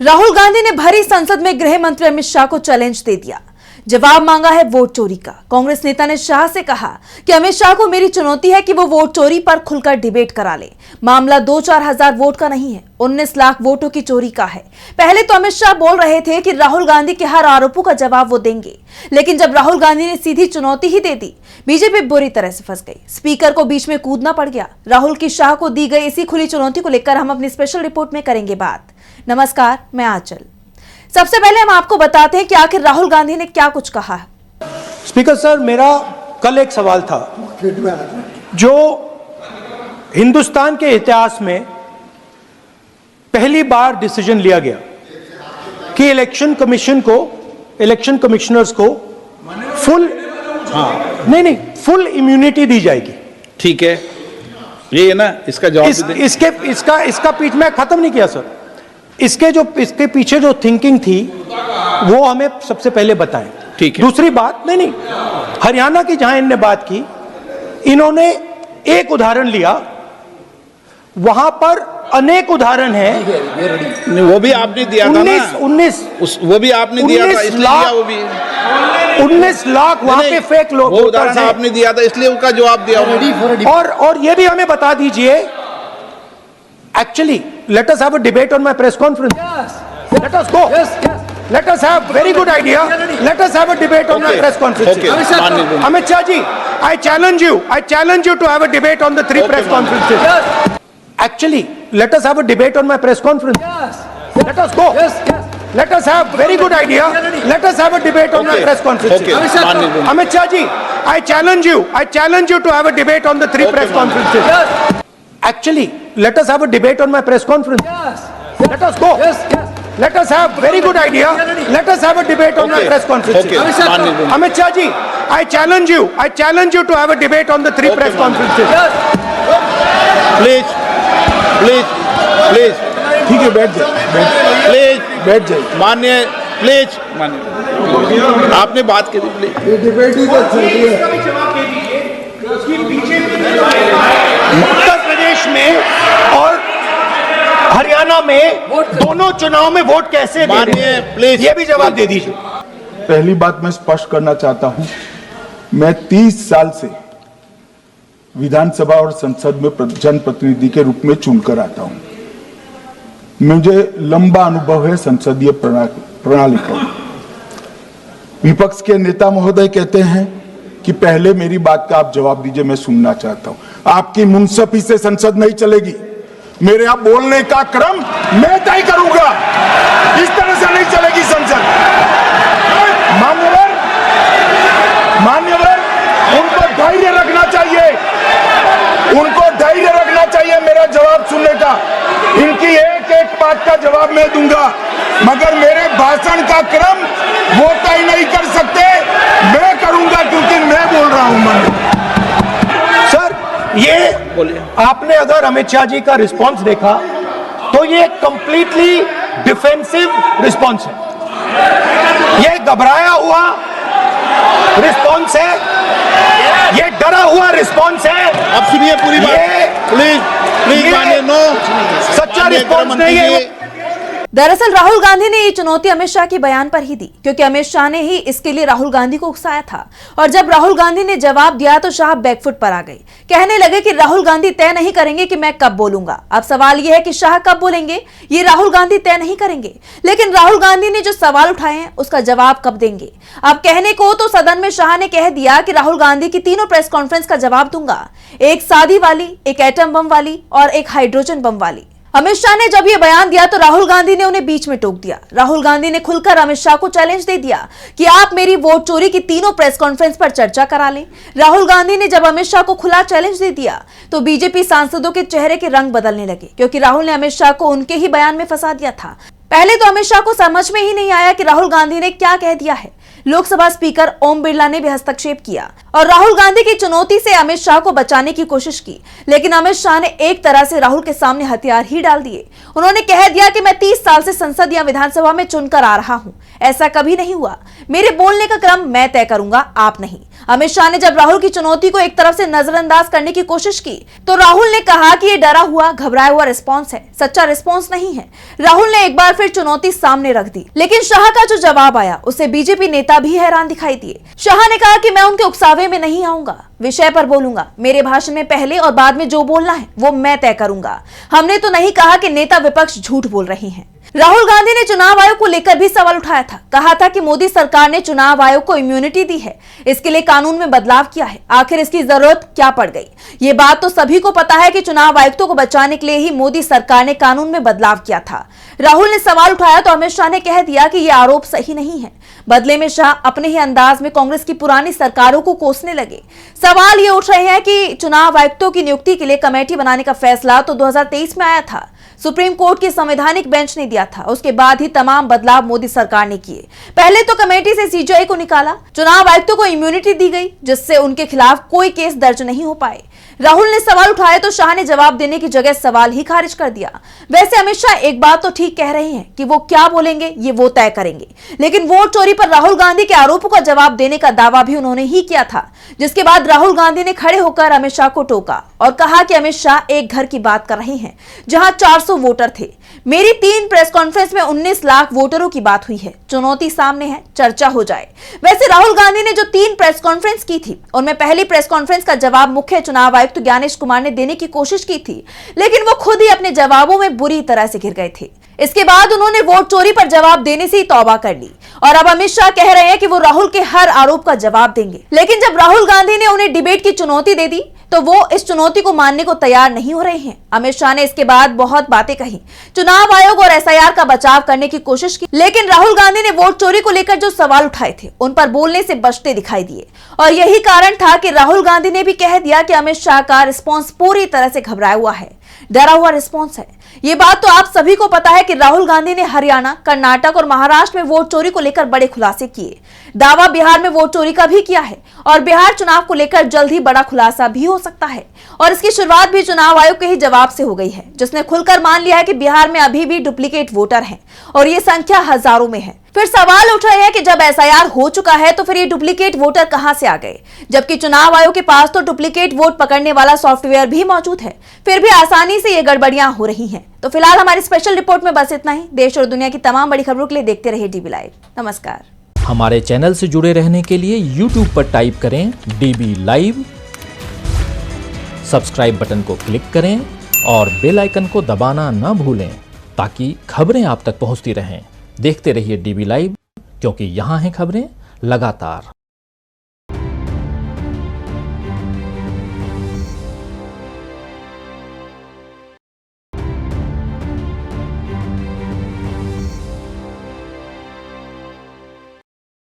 राहुल गांधी ने भरी संसद में गृह मंत्री अमित शाह को चैलेंज दे दिया। जवाब मांगा है वोट चोरी का। कांग्रेस नेता ने शाह से कहा कि अमित शाह को मेरी चुनौती है कि वो वोट चोरी पर खुलकर डिबेट करा ले। मामला 2-4 हजार वोट का नहीं है, 19 लाख वोटों की चोरी का है। पहले तो अमित शाह बोल रहे थे कि राहुल गांधी के हर आरोपों का जवाब वो देंगे, लेकिन जब राहुल गांधी ने सीधी चुनौती ही दे दी, बीजेपी बुरी तरह से फंस गई। स्पीकर को बीच में कूदना पड़ गया। राहुल की शाह को दी गई इसी खुली चुनौती को लेकर हम अपनी स्पेशल रिपोर्ट में करेंगे बात। नमस्कार, मैं आंचल। सबसे पहले हम आपको बताते हैं कि आखिर राहुल गांधी ने क्या कुछ कहा है। स्पीकर सर, मेरा कल एक सवाल था जो हिंदुस्तान के इतिहास में पहली बार डिसीजन लिया गया कि इलेक्शन कमिश्नर्स को फुल फुल इम्यूनिटी दी जाएगी। ठीक है, ये है ना, इसका जवाब इसका पीठ में खत्म नहीं किया सर। इसके पीछे जो थिंकिंग थी वो हमें सबसे पहले बताएं। ठीक है। दूसरी बात, नहीं, हरियाणा की जहां इन्होंने बात की, इन्होंने एक उदाहरण लिया, वहां पर अनेक उदाहरण हैं। वो भी आपने दिया था ना, 19 वो भी आपने दिया था, इसलिए दिया वो भी 19 लाख वहां पे फेक लोग, वो उदाहरण आपने दिया था, इसलिए उसका जवाब दिया। और ये भी हमें बता दीजिए, actually let us have a debate on my press conference. Yes. Let us go. Yes. Let us have very good idea. Let us have a debate on my press conference. Okay. Amit Shah ji, I challenge you to have a debate on the 3 press conferences. Yes. Actually, let us have a debate on my press conference. Yes. Let us go. Yes. Let us have very good idea. Let us have a debate on my press conference. Okay. Amit Shah ji, I challenge you to have a debate on the 3 press conferences. Yes. Actually, let us have a debate on my press conference. Yes. Let us go. Yes. Let us have very good idea. Let us have a debate on my press conference. Okay. Amit Shah ji, I challenge you to have a debate on the 3 press conferences. Yes. Please. ठीक है, बैठ जाइए। माननीय, please माननीय, आपने बात करी, please. Debate ही तो चल रही है। उत्तर प्रदेश में और हरियाणा में दोनों चुनाव में वोट कैसे दे रहे हैं, प्लीज ये भी जवाब दे दीजिए। पहली बात मैं स्पष्ट करना चाहता हूं, मैं 30 साल से विधानसभा और संसद में जनप्रतिनिधि के रूप में चुनकर आता हूं। मुझे लंबा अनुभव है संसदीय प्रणाली का। विपक्ष के नेता महोदय कहते हैं कि पहले मेरी बात का आप जवाब दीजिए, मैं सुनना चाहता हूं। आपकी मुंसफी से संसद नहीं चलेगी। मेरे आप बोलने का क्रम मैं तय करूंगा, इस तरह से नहीं चलेगी संसद। मान्यवर, उनको धैर्य रखना चाहिए, मेरा जवाब सुनने का। इनकी एक बात का जवाब मैं दूंगा, मगर मेरे भाषण का क्रम वो तय नहीं कर सकते, मैं करूंगा, क्योंकि मैं बोल रहा हूं। सर, ये बोलिए, आपने अगर अमित शाह जी का रिस्पांस देखा तो ये कंप्लीटली डिफेंसिव रिस्पांस है। ये घबराया हुआ रिस्पांस है, ये डरा हुआ रिस्पांस है। अब सुनिए पूरी बात, प्लीज मानिए। नो, सच्चा रिस्पांस नहीं है। दरअसल राहुल गांधी ने ये चुनौती अमित शाह के बयान पर ही दी, क्योंकि अमित शाह ने ही इसके लिए राहुल गांधी को उकसाया था। और जब राहुल गांधी ने जवाब दिया तो शाह बैकफुट पर आ गए। कहने लगे कि राहुल गांधी तय नहीं करेंगे कि मैं कब बोलूंगा। अब सवाल यह है कि शाह कब बोलेंगे, ये राहुल गांधी तय नहीं करेंगे, लेकिन राहुल गांधी ने जो सवाल उठाए हैं उसका जवाब कब देंगे। अब कहने को तो सदन में शाह ने कह दिया कि राहुल गांधी की 3 प्रेस कॉन्फ्रेंस का जवाब दूंगा, एक सादी वाली, एक एटम बम वाली और एक हाइड्रोजन बम वाली। अमित शाह ने जब यह बयान दिया तो राहुल गांधी ने उन्हें बीच में टोक दिया। राहुल गांधी ने खुलकर अमित शाह को चैलेंज दे दिया कि आप मेरी वोट चोरी की 3 प्रेस कॉन्फ्रेंस पर चर्चा करा लें। राहुल गांधी ने जब अमित शाह को खुला चैलेंज दे दिया तो बीजेपी सांसदों के चेहरे के रंग बदलने लगे, क्योंकि राहुल ने अमित शाह को उनके ही बयान में फंसा दिया था। पहले तो अमित शाह को समझ में ही नहीं आया कि राहुल गांधी ने क्या कह दिया है। लोकसभा स्पीकर ओम बिरला ने भी हस्तक्षेप किया और राहुल गांधी की चुनौती से अमित शाह को बचाने की कोशिश की, लेकिन अमित शाह ने एक तरह से राहुल के सामने हथियार ही डाल दिए। उन्होंने कह दिया कि मैं 30 साल से संसद या विधानसभा में चुनकर आ रहा हूं, ऐसा कभी नहीं हुआ। मेरे बोलने का क्रम मैं तय करूंगा, आप नहीं। अमित शाह ने जब राहुल की चुनौती को एक तरफ से नजरअंदाज करने की कोशिश की तो राहुल ने कहा कि ये डरा हुआ, घबराया हुआ रिस्पॉन्स है, सच्चा रिस्पॉन्स नहीं है। राहुल ने एक बार फिर चुनौती सामने रख दी, लेकिन शाह का जो जवाब आया उससे बीजेपी नेता भी हैरान दिखाई दिए। शाह ने कहा कि मैं उनके उकसावे में नहीं आऊंगा, विषय पर बोलूंगा। मेरे भाषण में पहले और बाद में जो बोलना है वो मैं तय करूंगा। हमने तो नहीं कहा कि नेता विपक्ष झूठ बोल रही हैं। राहुल गांधी ने चुनाव आयोग को लेकर भी सवाल उठाया था। कहा था कि मोदी सरकार ने चुनाव आयोग को इम्यूनिटी दी है, इसके लिए कानून में बदलाव किया है, आखिर इसकी जरूरत क्या पड़ गई। ये बात तो सभी को पता है कि चुनाव आयुक्तों को बचाने के लिए ही मोदी सरकार ने कानून में बदलाव किया था। राहुल ने सवाल उठाया तो अमित शाह ने कह दिया कि यह आरोप सही नहीं है। बदले में शाह अपने ही अंदाज में कांग्रेस की पुरानी सरकारों को कोसने लगे। सवाल ये उठ रहे हैं कि चुनाव आयुक्तों की नियुक्ति के लिए कमेटी बनाने का फैसला तो 2023 में आया था, सुप्रीम कोर्ट की संवैधानिक बेंच ने दिया था। उसके बाद ही तमाम बदलाव मोदी सरकार ने किए। पहले तो कमेटी से सीजीआई को निकाला, चुनाव आयुक्तों को इम्यूनिटी दी गई जिससे उनके खिलाफ कोई केस दर्ज नहीं हो पाए। राहुल ने सवाल उठाए तो शाह ने जवाब देने की जगह सवाल ही खारिज कर दिया। वैसे अमित शाह एक बात तो ठीक कह रहे हैं कि वो क्या बोलेंगे ये वो तय करेंगे, लेकिन वोट चोरी पर राहुल गांधी के आरोपों का जवाब देने का दावा भी उन्होंने ही किया था, जिसके बाद राहुल गांधी ने खड़े होकर अमित शाह को टोका और कहा कि अमित शाह एक घर की बात कर रहे हैं जहां 400 वोटर थे। मेरी 3 प्रेस कॉन्फ्रेंस में 19 लाख वोटरों की बात हुई है। चुनौती सामने है, चर्चा हो जाए। वैसे राहुल गांधी ने जो 3 प्रेस कॉन्फ्रेंस की थी उनमें पहली प्रेस कॉन्फ्रेंस का जवाब मुख्य चुनाव आयुक्त ज्ञानेश कुमार ने देने की कोशिश की थी, लेकिन वो खुद ही अपने जवाबों में बुरी तरह से घिर गए थे। इसके बाद उन्होंने वोट चोरी पर जवाब देने से ही तौबा कर ली और अब अमित शाह कह रहे हैं कि वो राहुल के हर आरोप का जवाब देंगे। लेकिन जब राहुल गांधी ने उन्हें डिबेट की चुनौती दे दी तो वो इस चुनौती को मानने को तैयार नहीं हो रहे हैं। अमित शाह ने इसके बाद बहुत बातें कही, चुनाव आयोग और एसआईआर का बचाव करने की कोशिश की, लेकिन राहुल गांधी ने वोट चोरी को लेकर जो सवाल उठाए थे उन पर बोलने से बचते दिखाई दिए और यही कारण था कि राहुल गांधी ने भी कह दिया कि अमित शाह का रिस्पॉन्स पूरी तरह से घबराया हुआ है, डरा हुआ रिस्पॉन्स है। ये बात तो आप सभी को पता है कि राहुल गांधी ने हरियाणा, कर्नाटक और महाराष्ट्र में वोट चोरी को लेकर बड़े खुलासे किए। दावा बिहार में वोट चोरी का भी किया है और बिहार चुनाव को लेकर जल्द ही बड़ा खुलासा भी हो सकता है और इसकी शुरुआत भी चुनाव आयोग के ही जवाब से हो गई है, जिसने खुलकर मान लिया है कि बिहार में अभी भी डुप्लीकेट वोटर हैं और ये संख्या हजारों में है। फिर सवाल उठ रहे हैं कि जब एसआईआर हो चुका है तो फिर ये डुप्लीकेट वोटर कहां से आ गए, जबकि चुनाव आयोग के पास तो डुप्लीकेट वोट पकड़ने वाला सॉफ्टवेयर भी मौजूद है, फिर भी आसानी से ये गड़बड़ियां हो रही हैं। तो फिलहाल हमारी स्पेशल रिपोर्ट में बस इतना ही। देश और दुनिया की तमाम बड़ी खबरों के लिए देखते रहिए डीबी लाइव। नमस्कार। हमारे चैनल से जुड़े रहने के लिए YouTube पर टाइप करें डीबी लाइव, सब्सक्राइब बटन को क्लिक करें और बेल आइकन को दबाना न भूलें ताकि खबरें आप तक पहुंचती रहें। देखते रहिए डीबी लाइव, क्योंकि यहाँ हैं खबरें लगातार।